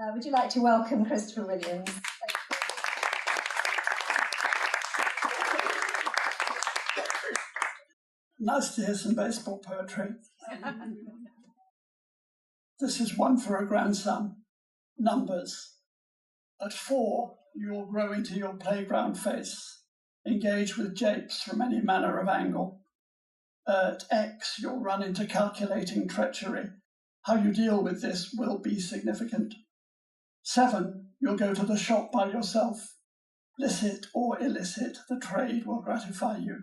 Would you like to welcome Christopher Williams? Nice to hear some baseball poetry. This is one for a grandson. Numbers. At 4, you'll grow into your playground face, engage with japes from any manner of angle. At X, you'll run into calculating treachery. How you deal with this will be significant. 7, you'll go to the shop by yourself. Licit or illicit, the trade will gratify you.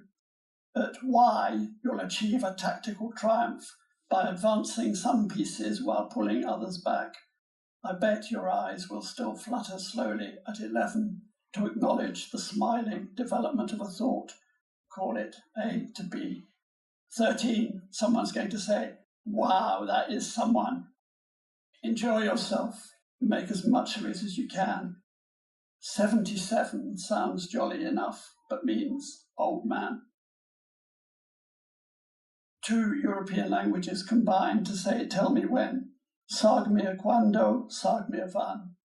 At Y, you'll achieve a tactical triumph by advancing some pieces while pulling others back. I bet your eyes will still flutter slowly at 11 to acknowledge the smiling development of a thought. Call it A to B. 13, someone's going to say, wow, that is someone. Enjoy yourself. Make as much of it as you can. 77 sounds jolly enough, but means old man. 2 European languages combined to say tell me when. Sag mir quando, sag mir wann.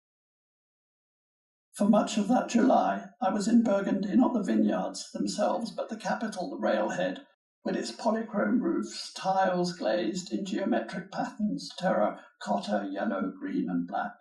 For much of that July, I was in Burgundy, not the vineyards themselves, but the capital, the railhead, with its polychrome roofs, tiles glazed in geometric patterns, terracotta, yellow, green and black.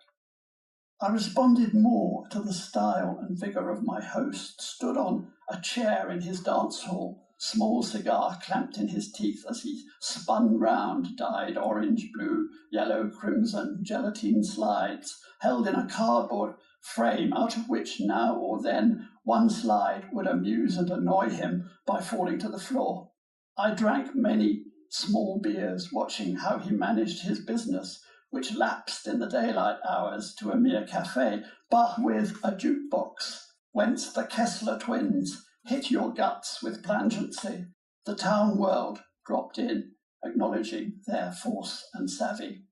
I responded more to the style and vigour of my host, stood on a chair in his dance hall, small cigar clamped in his teeth as he spun round dyed orange, blue, yellow, crimson gelatine slides, held in a cardboard frame out of which now or then one slide would amuse and annoy him by falling to the floor. I drank many small beers, watching how he managed his business, which lapsed in the daylight hours to a mere cafe, but with a jukebox, whence the Kessler twins hit your guts with plangency. The town world dropped in, acknowledging their force and savvy.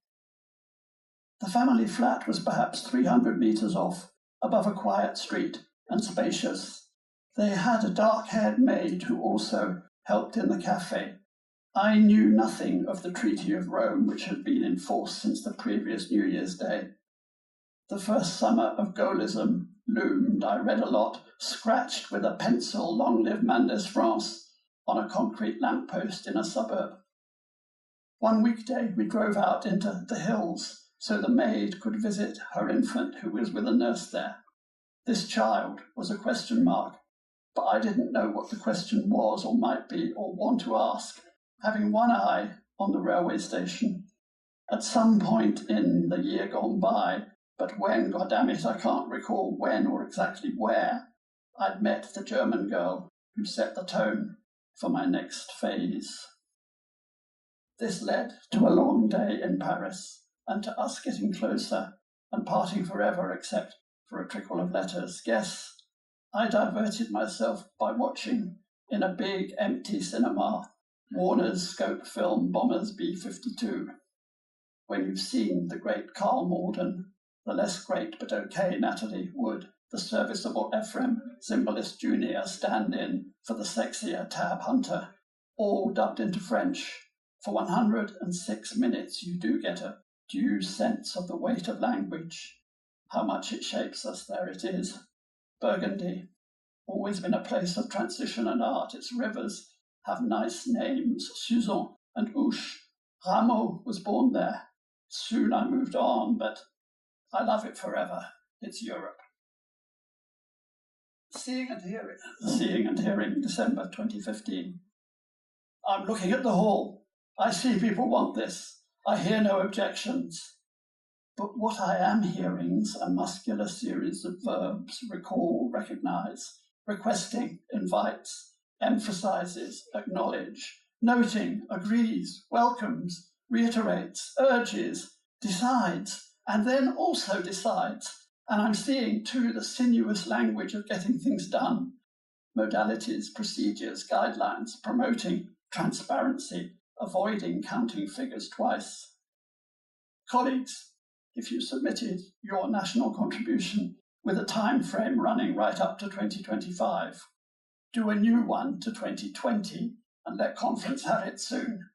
The family flat was perhaps 300 metres off, above a quiet street and spacious. They had a dark-haired maid who also helped in the cafe. I knew nothing of the Treaty of Rome, which had been in force since the previous New Year's Day. The first summer of Gaullism loomed. I read a lot, scratched with a pencil, Long live Mendes France, on a concrete lamppost in a suburb. One weekday we drove out into the hills so the maid could visit her infant who was with a nurse there. This child was a question mark, but I didn't know what the question was or might be or want to ask, having one eye on the railway station. At some point in the year gone by, but when, goddammit, I can't recall when or exactly where, I'd met the German girl who set the tone for my next phase. This led to a long day in Paris, and to us getting closer and parting forever except for a trickle of letters. Guess I diverted myself by watching, in a big, empty cinema, Warner's scope film Bombers B-52. When you've seen the great Carl Malden, the less great but okay Natalie Wood, the serviceable Ephraim Zimbalist Jr. stand-in for the sexier Tab Hunter, all dubbed into French. For 106 minutes you do get a due sense of the weight of language. How much it shapes us, there it is. Burgundy, always been a place of transition and art. Its rivers have nice names, Suzon and Ouche. Rameau was born there. Soon I moved on, but I love it forever. It's Europe. Seeing and Hearing, December 2015. I'm looking at the hall. I see people want this. I hear no objections. But what I am hearing's a muscular series of verbs: recall, recognize, requesting, invites, emphasizes, acknowledge, noting, agrees, welcomes, reiterates, urges, decides, and then also decides. And I'm seeing, too, the sinuous language of getting things done. Modalities, procedures, guidelines, promoting transparency, avoiding counting figures twice. Colleagues, if you submitted your national contribution with a time frame running right up to 2025, do a new one to 2020 and let conference have it soon.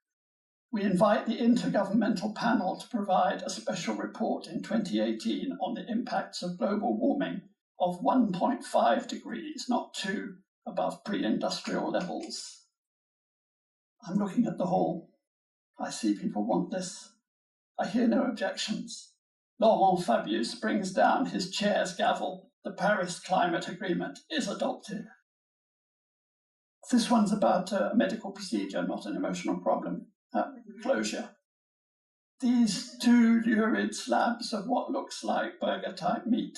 We invite the Intergovernmental Panel to provide a special report in 2018 on the impacts of global warming of 1.5 degrees, not 2, above pre-industrial levels. I'm looking at the hall. I see people want this. I hear no objections. Laurent Fabius brings down his chair's gavel. The Paris Climate Agreement is adopted. This one's about a medical procedure, not an emotional problem. Closure. These two lurid slabs of what looks like burger-type meat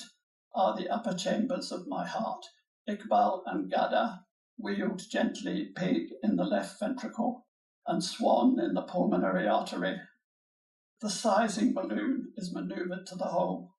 are the upper chambers of my heart. Iqbal and Gada wheeled gently, pig in the left ventricle and swan in the pulmonary artery. The sizing balloon is manoeuvred to the hole.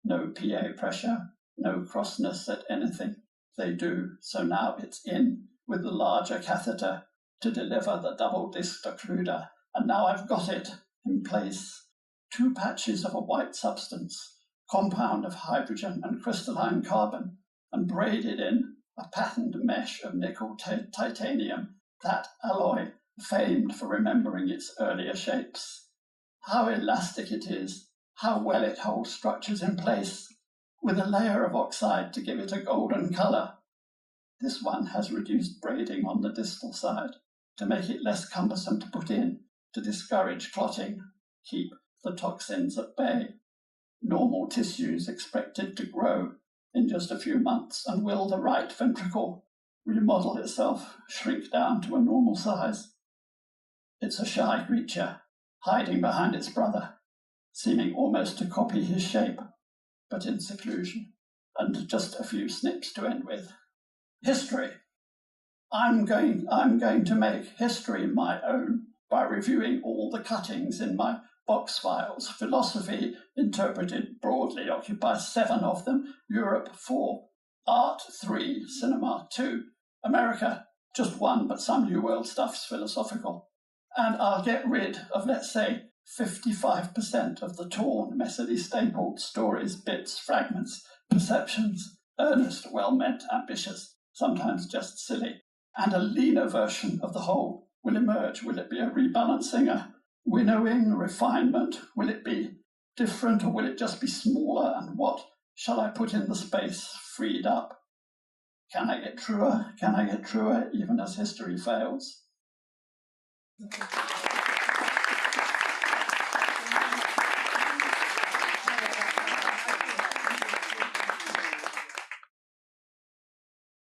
No PA pressure, no crossness at anything. They do, so now it's in with the larger catheter to deliver the double disc occluder, and now I've got it in place. 2 patches of a white substance, compound of hydrogen and crystalline carbon, and braided in a patterned mesh of nickel titanium, that alloy famed for remembering its earlier shapes. How elastic it is, how well it holds structures in place, with a layer of oxide to give it a golden colour. This one has reduced braiding on the distal side to make it less cumbersome to put in, to discourage clotting, keep the toxins at bay. Normal tissues expected to grow in just a few months, and will the right ventricle remodel itself, shrink down to a normal size? It's a shy creature, hiding behind its brother, seeming almost to copy his shape, but in seclusion, and just a few snips to end with. History. I'm going to make history my own by reviewing all the cuttings in my box files. Philosophy, interpreted broadly, occupies 7 of them. Europe, 4. Art, 3. Cinema, 2. America, just 1, but some New World stuff's philosophical. And I'll get rid of, let's say, 55% of the torn, messily stapled stories, bits, fragments, perceptions, earnest, well-meant, ambitious, sometimes just silly. And a leaner version of the whole will emerge. Will it be a rebalancing, a winnowing, refinement? Will it be different, or will it just be smaller? And what shall I put in the space freed up? Can I get truer? Can I get truer even as history fails?